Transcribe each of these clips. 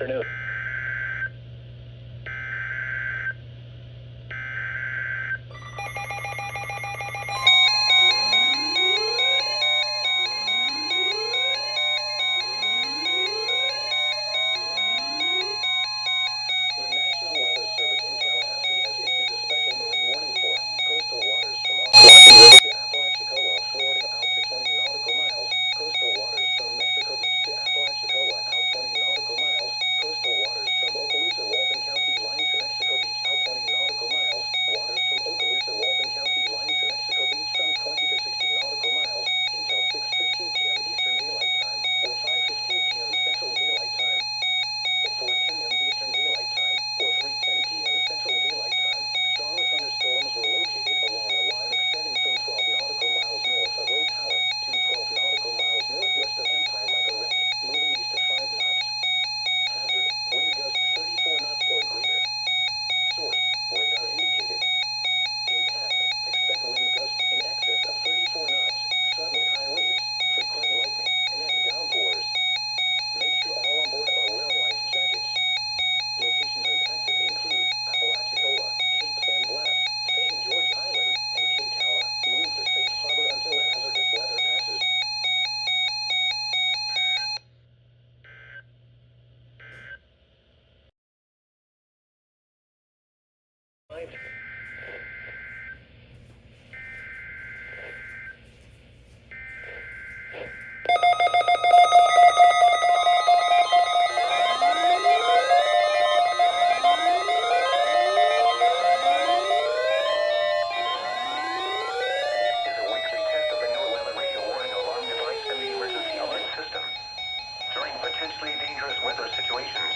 afternoon. Potentially dangerous weather situations.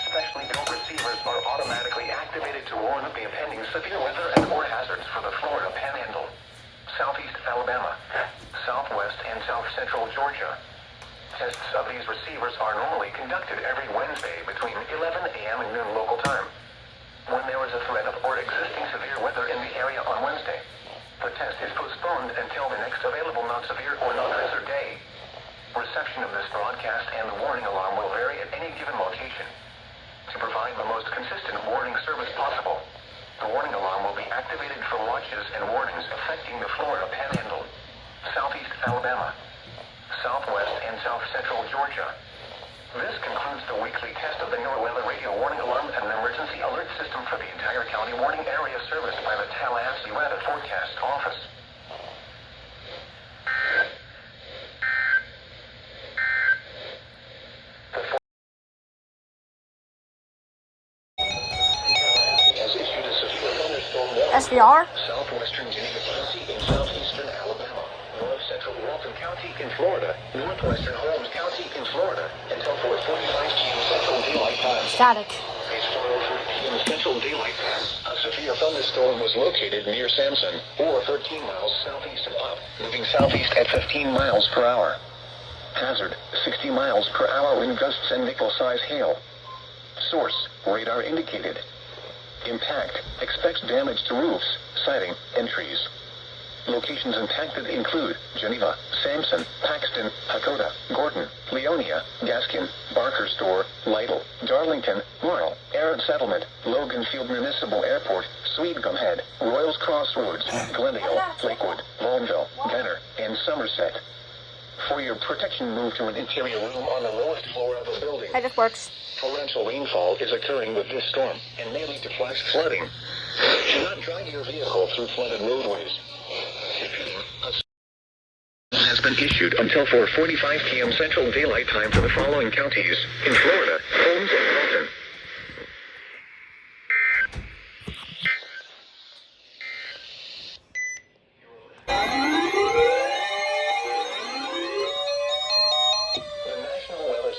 Specially built receivers are automatically activated to warn of the impending severe weather and or hazards for the Florida Panhandle, Southeast Alabama, Southwest and South Central Georgia. Tests of these receivers are normally conducted every Wednesday between 11 a.m. and noon local time. When there is a threat of or existing severe weather in the area on Wednesday, the test is postponed until the next available non-severe or non-hazard day. Reception of this broadcast and the warning alarm will vary at any given location. To provide the most consistent warning service possible, the warning alarm will be activated for watches and warnings affecting the Florida Panhandle, Southeast Alabama, Southwest and South Central Georgia. This concludes the weekly test of the NOAA Weather Radio Warning Alarm and Emergency Alert System for the entire county warning area serviced by the Tallahassee Weather Forecast Office. SVR? Southwestern Geneva County in southeastern Alabama, north central Walton County in Florida, northwestern Holmes County in Florida, until 4:45 p.m. Central Daylight Time. Static. It's 4:03 p.m. Central Daylight Time. A severe thunderstorm was located near Sampson, or 13 miles southeast of Up, moving southeast at 15 miles per hour. Hazard, 60 miles per hour wind gusts and nickel-size hail. Source, radar indicated. Impact, expects damage to roofs, siding, and trees. Locations impacted include Geneva, Sampson, Paxton, Hakoda, Gordon, Leonia, Gaskin, Barker Store, Lytle, Darlington, Laurel, Arab Settlement, Logan Field Municipal Airport, Sweetgum Head, Royals Crossroads, Glendale, Lakewood, Vaughnville, Benner, and Somerset. For your protection, move to an interior room on the lowest floor of a building. Hey, this works. Torrential rainfall is occurring with this storm and may lead to flash flooding. Do not drive your vehicle through flooded roadways. A storm has been issued until 4:45 p.m. Central Daylight Time for the following counties in Florida: Holmes and Walton.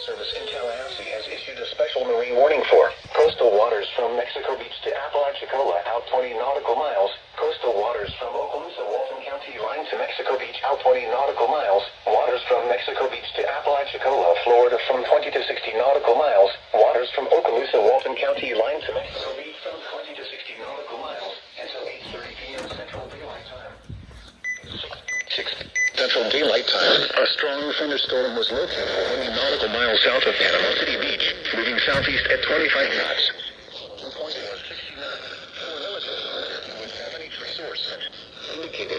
Service in Tallahassee has issued a special marine warning for coastal waters from Mexico Beach to Apalachicola out 20 nautical miles, coastal waters from Okaloosa, Walton County line to Mexico Beach out 20 nautical miles, waters from Mexico Beach to Apalachicola, Florida from 20 to 60 nautical miles, waters from Okaloosa, Walton County line to Mexico Beach from 20 to 60 nautical miles until 8:30 p.m. Central Daylight Time. Central Daylight Time, a strong thunderstorm was located only nautical miles south of Panama City Beach, moving southeast at 25 knots. The point was 60 knots. For military, with damage source indicated.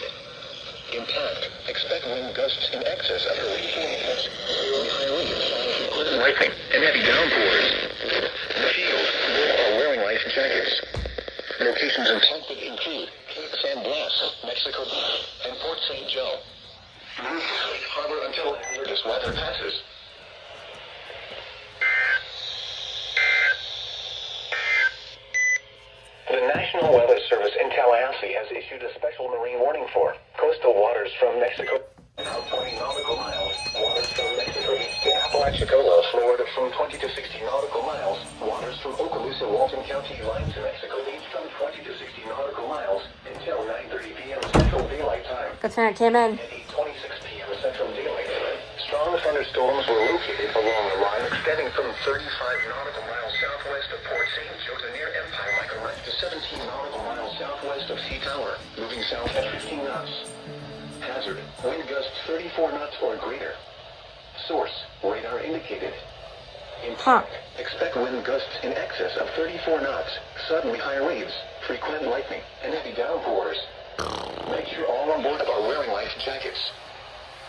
Intact. Expect wind gusts in excess of 34 knots. High winds, lightning, and heavy downpours. The field, more are wearing life jackets. Locations intended include Cape San Blas, Mexico, and Port St. Joe. Move to Safe Harbor until hazardous weather passes. The National Weather Service in Tallahassee has issued a special marine warning for coastal waters from Mexico out 20 nautical miles, waters from Mexico Beach to Apalachicola, Florida from 20 to 60 nautical miles, waters from Okaloosa, Walton County line to Mexico Beach from 20 to 60 nautical miles until 9:30 p.m. Central Daylight Time. Good thing I came in. At 8:26 p.m. Central Daylight Time, strong thunderstorms were located along the line extending from 35 nautical miles southwest of Port St. Joe to near Empire Michael Wreck to 17 nautical miles southwest of Sea Tower, moving south at 15 knots. Hazard, wind gusts 34 knots or greater. Source, radar indicated. Impact, expect wind gusts in excess of 34 knots, suddenly high waves, frequent lightning, and heavy downpours. Make sure all on board are wearing life jackets.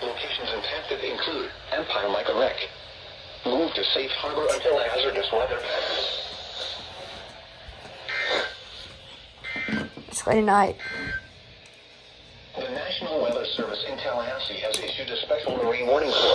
Locations intended include Empire Michael Wreck. Move to safe harbor until hazardous weather passes. It's late at night. The National Weather Service in Tallahassee has issued a special marine warning for